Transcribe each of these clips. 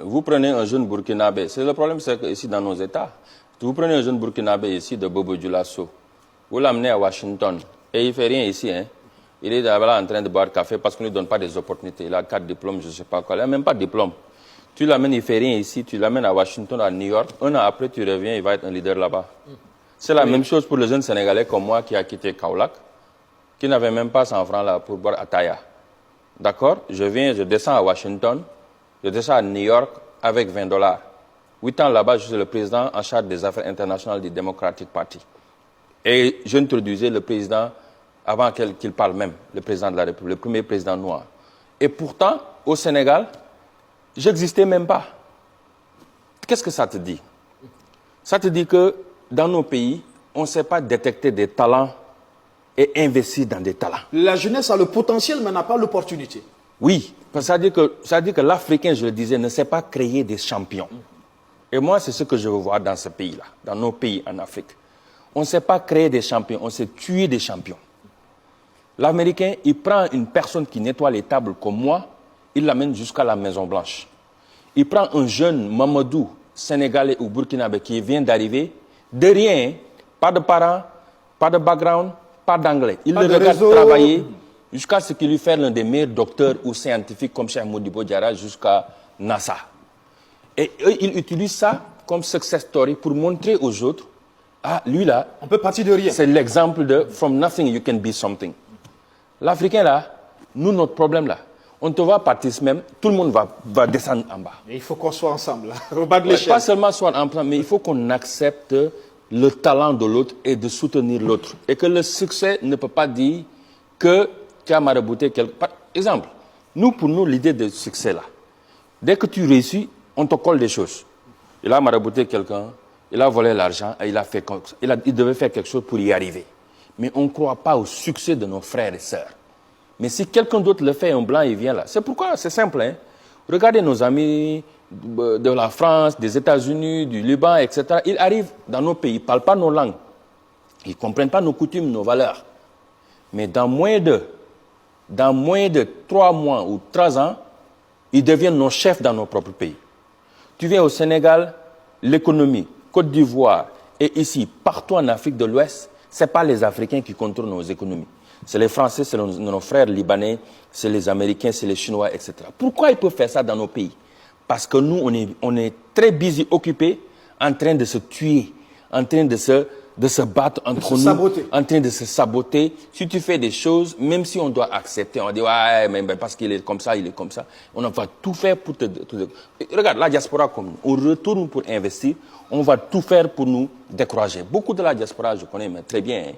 vous prenez un jeune Burkinabé, c'est le problème, c'est qu'ici dans nos États, vous prenez un jeune Burkinabé ici de Bobo Dioulasso, vous l'amenez à Washington, et il ne fait rien ici, hein. Il est là en train de boire café parce qu'on ne lui donne pas des opportunités. Il a 4 diplômes, je ne sais pas quoi. Il n'a même pas de diplôme. Tu l'amènes, il ne fait rien ici, tu l'amènes à Washington, à New York. Un an après, tu reviens, il va être un leader là-bas. C'est la même chose pour les jeunes Sénégalais comme moi qui a quitté Kaolack, qui n'avait même pas 100 francs là pour boire Ataya. D'accord? Je viens, je descends à Washington, je descends à New York avec $20. 8 ans là-bas, je suis le président en charge des affaires internationales du Democratic Party. Et j'introduisais le président avant qu'il parle même, le président de la République, le premier président noir. Et pourtant, au Sénégal, je n'existais même pas. Qu'est-ce que ça te dit? Ça te dit que dans nos pays, on ne sait pas détecter des talents et investir dans des talents. La jeunesse a le potentiel, mais n'a pas l'opportunité. Oui, parce que ça veut dire que l'Africain, je le disais, ne sait pas créer des champions. Et moi, c'est ce que je veux voir dans ce pays-là, dans nos pays en Afrique. On ne sait pas créer des champions, on sait tuer des champions. L'Américain, il prend une personne qui nettoie les tables comme moi, il l'amène jusqu'à la Maison-Blanche. Il prend un jeune Mamadou, Sénégalais ou Burkinabé qui vient d'arriver, de rien, pas de parents, pas de background, pas d'anglais. Il le regarde travailler jusqu'à ce qu'il lui fasse l'un des meilleurs docteurs ou scientifiques comme Cheikh Modibo Diarra jusqu'à NASA. Et eux, ils utilisent ça comme success story pour montrer aux autres, ah, lui là, on peut partir de rien. C'est l'exemple de « from nothing you can be something ». L'Africain là, nous, notre problème là, on te voit partir même, tout le monde va descendre en bas. Mais il faut qu'on soit ensemble, au bas de l'échelle. Pas seulement soit ensemble, mais il faut qu'on accepte le talent de l'autre et de soutenir l'autre. Et que le succès ne peut pas dire que tu as marabouté quelque... Par exemple, pour nous, l'idée de succès là, dès que tu réussis, on te colle des choses. Il a marabouté quelqu'un, il a volé l'argent, et il devait faire quelque chose pour y arriver. Mais on ne croit pas au succès de nos frères et sœurs. Mais si quelqu'un d'autre le fait, un blanc, il vient là. C'est pourquoi, c'est simple. Hein? Regardez nos amis de la France, des États-Unis, du Liban, etc. Ils arrivent dans nos pays, ils ne parlent pas nos langues. Ils ne comprennent pas nos coutumes, nos valeurs. Mais dans moins de 3 mois ou 3 ans, ils deviennent nos chefs dans nos propres pays. Tu viens au Sénégal, l'économie, Côte d'Ivoire et ici, partout en Afrique de l'Ouest, ce n'est pas les Africains qui contrôlent nos économies. C'est les Français, c'est nos frères libanais, c'est les Américains, c'est les Chinois, etc. Pourquoi ils peuvent faire ça dans nos pays? Parce que nous, on est très busy, occupés, en train de se tuer, en train de se battre entre nous, en train de se saboter. Si tu fais des choses, même si on doit accepter, on va dire, ouais, mais parce qu'il est comme ça, il est comme ça. On va tout faire pour te... Regarde, la diaspora comme nous, on retourne pour investir, on va tout faire pour nous décourager. Beaucoup de la diaspora, je connais mais très bien, hein,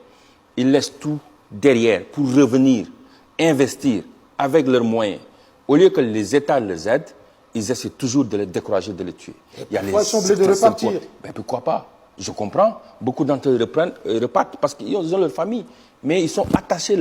ils laissent tout derrière pour revenir, investir avec leurs moyens. Au lieu que les États les aident, ils essaient toujours de les décourager, de les tuer. Il y a les sont obligés de repartir. Ben, pourquoi pas? Je comprends. Beaucoup d'entre eux repartent parce qu'ils ont leur famille. Mais ils sont attachés.